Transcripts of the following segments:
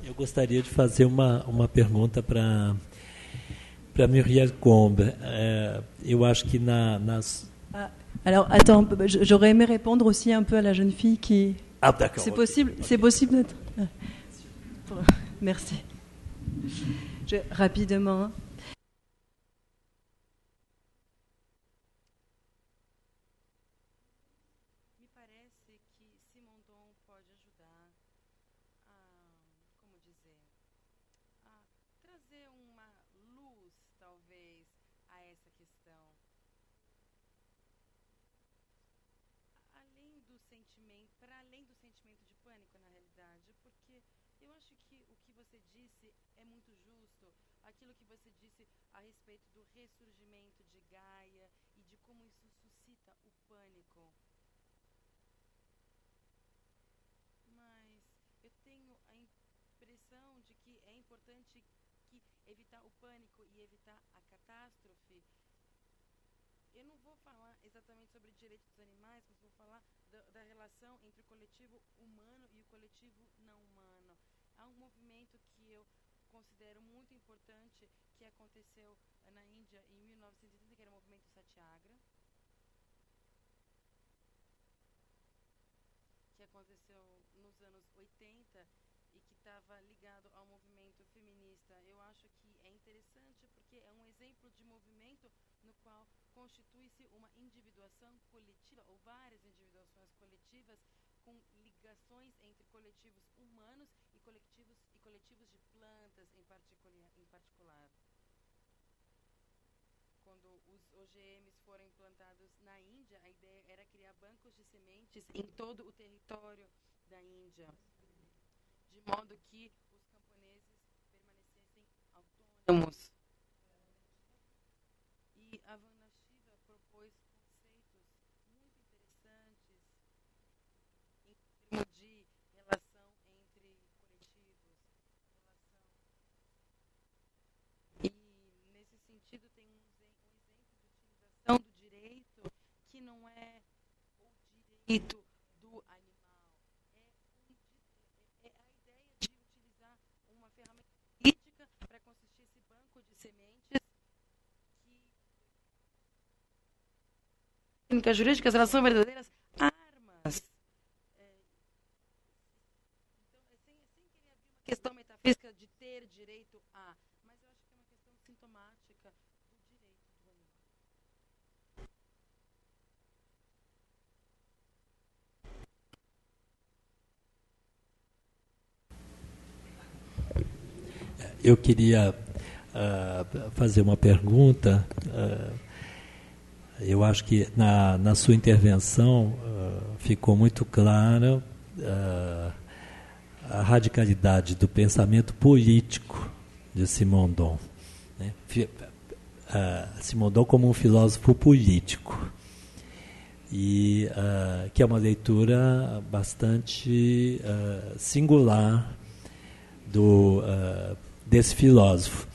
Eu gostaria de fazer uma pergunta para Muriel Combe. Eu acho que nas... Alors, attends, j'aurais aimé répondre aussi un peu à la jeune fille qui... Ah, d'accord. C'est possible, okay. C'est possible d'être... Merci. Rapidement. Me parece que Simondon pode ajudar a, como dizer, a trazer uma luz, talvez, a essa questão. Para além do sentimento de pânico, na realidade, porque eu acho que o que você disse é muito justo, aquilo que você disse a respeito do ressurgimento de Gaia e de como isso suscita o pânico. Mas eu tenho a impressão de que é importante que evitar o pânico e evitar a catástrofe. Eu não vou falar exatamente sobre direitos dos animais, mas vou falar da relação entre o coletivo humano e o coletivo não humano. Há um movimento que eu considero muito importante que aconteceu na Índia em 1930, que era o movimento Satyagraha, que aconteceu nos anos 80 e que estava ligado ao movimento feminista. Eu acho que é interessante porque é um exemplo de movimento no qual constitui-se uma individuação coletiva, ou várias individuações coletivas, com ligações entre coletivos humanos e coletivos de plantas em particular. Quando os OGMs foram implantados na Índia, a ideia era criar bancos de sementes em todo o território da Índia, de modo que os camponeses permanecessem autônomos. E a Vandana Shiva propôs conceitos muito interessantes em termos de relação entre coletivos, e nesse sentido tem um exemplo de utilização do direito que não é o direito do animal, é a ideia de utilizar uma ferramenta política para constituir esse banco de sementes técnicas jurídicas, elas são verdadeiras armas. Então, sem querer abrir uma questão metafísica de ter direito a, mas eu acho que é uma questão sintomática do direito do animal. Eu queria fazer uma pergunta. Eu acho que na sua intervenção ficou muito clara a radicalidade do pensamento político de Simondon, né? Simondon como um filósofo político, e que é uma leitura bastante singular desse filósofo.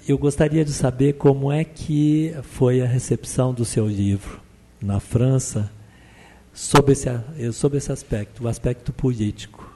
Eu gostaria de saber como é que foi a recepção do seu livro na França sobre esse aspecto, o aspecto político.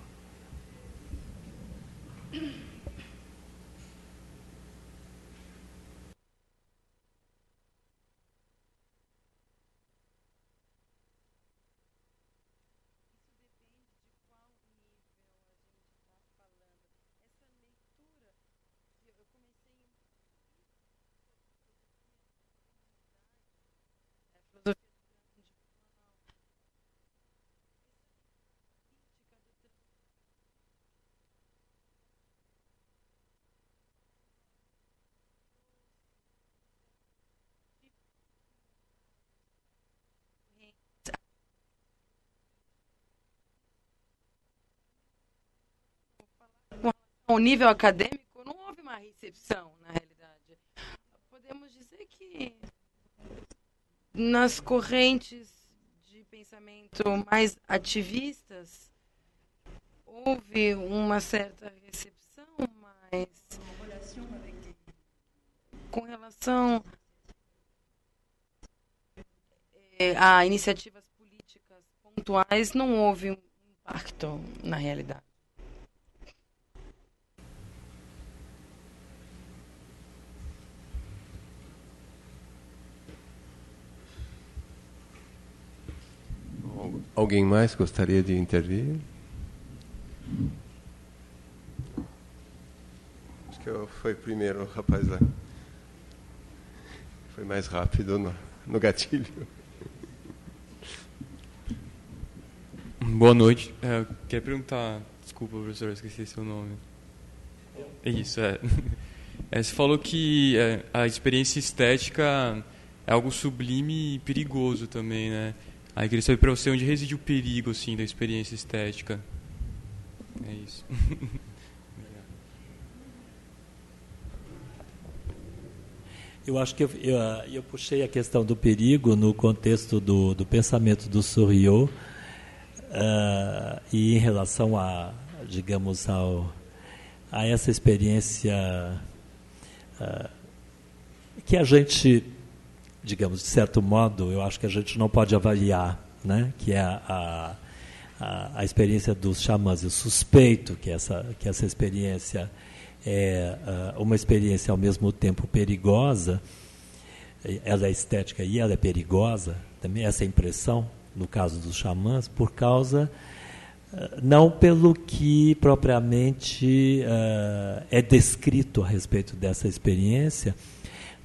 Ao nível acadêmico, não houve uma recepção, na realidade. Podemos dizer que nas correntes de pensamento mais ativistas houve uma certa recepção, mas com relação a iniciativas políticas pontuais não houve um impacto na realidade. Alguém mais gostaria de intervir? Acho que foi primeiro o rapaz lá. Foi mais rápido no gatilho. Boa noite. Eu queria perguntar, desculpa, professor, eu esqueci seu nome. Isso, você falou que a experiência estética é algo sublime e perigoso também, né? Aí eu queria saber para você onde reside o perigo, assim, da experiência estética. É isso. Eu acho que eu puxei a questão do perigo no contexto do pensamento do Souriau, e em relação digamos, a essa experiência que a gente, digamos, de certo modo, eu acho que a gente não pode avaliar, né? Que é a experiência dos xamãs. Eu suspeito que essa experiência é uma experiência ao mesmo tempo perigosa. Ela é estética e ela é perigosa, também essa impressão, no caso dos xamãs, por causa, não pelo que propriamente é descrito a respeito dessa experiência,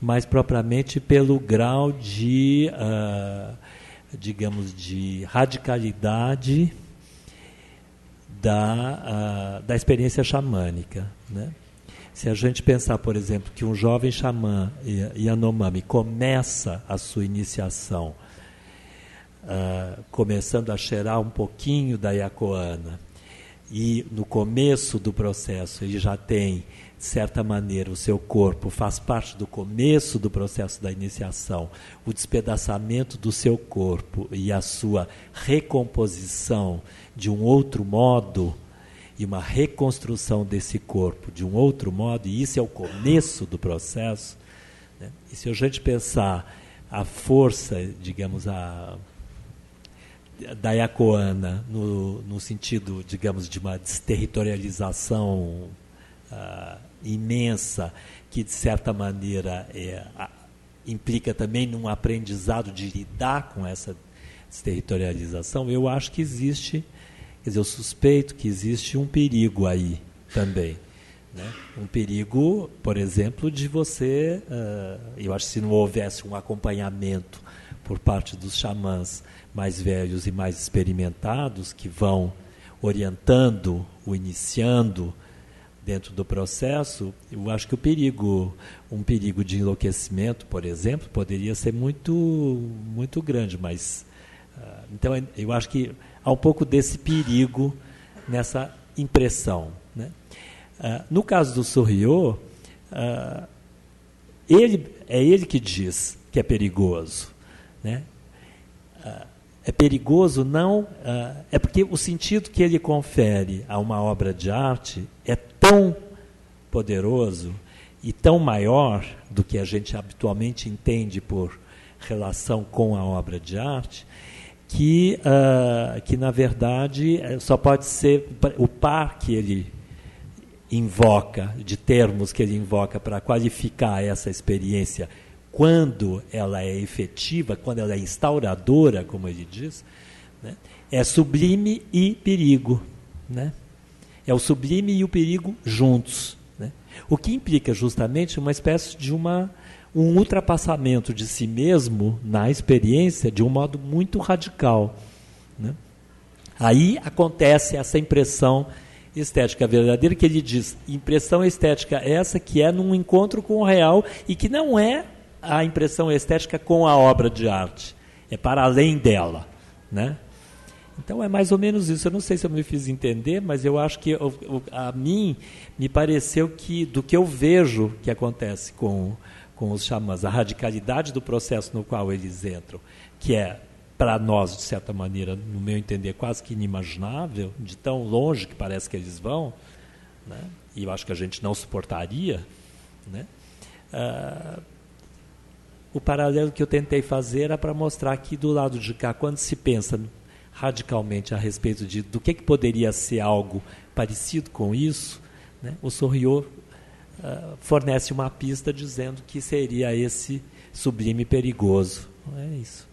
mas propriamente pelo grau de, digamos, de radicalidade da experiência xamânica, né? Se a gente pensar, por exemplo, que um jovem xamã Yanomami começa a sua iniciação começando a cheirar um pouquinho da Yacoana, e no começo do processo ele já tem, de certa maneira, o seu corpo faz parte do começo do processo da iniciação, o despedaçamento do seu corpo e a sua recomposição de um outro modo, e uma reconstrução desse corpo de um outro modo, e isso é o começo do processo, né? E se a gente pensar a força, digamos, da Yacoana no sentido, digamos, de uma desterritorialização imensa, que de certa maneira implica também num aprendizado de lidar com essa desterritorialização, eu acho que existe, quer dizer, eu suspeito que existe um perigo aí também, né? Um perigo, por exemplo, de você, eu acho que se não houvesse um acompanhamento por parte dos xamãs mais velhos e mais experimentados, que vão orientando o iniciando dentro do processo, eu acho que um perigo de enlouquecimento, por exemplo, poderia ser muito, muito grande, mas então eu acho que há um pouco desse perigo nessa impressão, né? No caso do Souriau, ele que diz que é perigoso, né? É perigoso não... é porque o sentido que ele confere a uma obra de arte é tão poderoso e tão maior do que a gente habitualmente entende por relação com a obra de arte, que na verdade, só pode ser o par que ele invoca, de termos que ele invoca para qualificar essa experiência, quando ela é efetiva, quando ela é instauradora, como ele diz, né, é sublime e perigo, né? É o sublime e o perigo juntos, né? O que implica justamente uma espécie de um ultrapassamento de si mesmo na experiência de um modo muito radical, né? Aí acontece essa impressão estética verdadeira, que ele diz, impressão estética essa que é num encontro com o real e que não é a impressão estética com a obra de arte, é para além dela, né? Então é mais ou menos isso. Eu não sei se eu me fiz entender, mas eu acho que a mim me pareceu que, do que eu vejo que acontece com os xamãs, a radicalidade do processo no qual eles entram, que é, para nós, de certa maneira, no meu entender, quase que inimaginável, de tão longe que parece que eles vão, né? E eu acho que a gente não suportaria, né? O paralelo que eu tentei fazer era para mostrar que do lado de cá, quando se pensa radicalmente a respeito do que poderia ser algo parecido com isso, né, o Souriau fornece uma pista dizendo que seria esse sublime perigoso. É isso.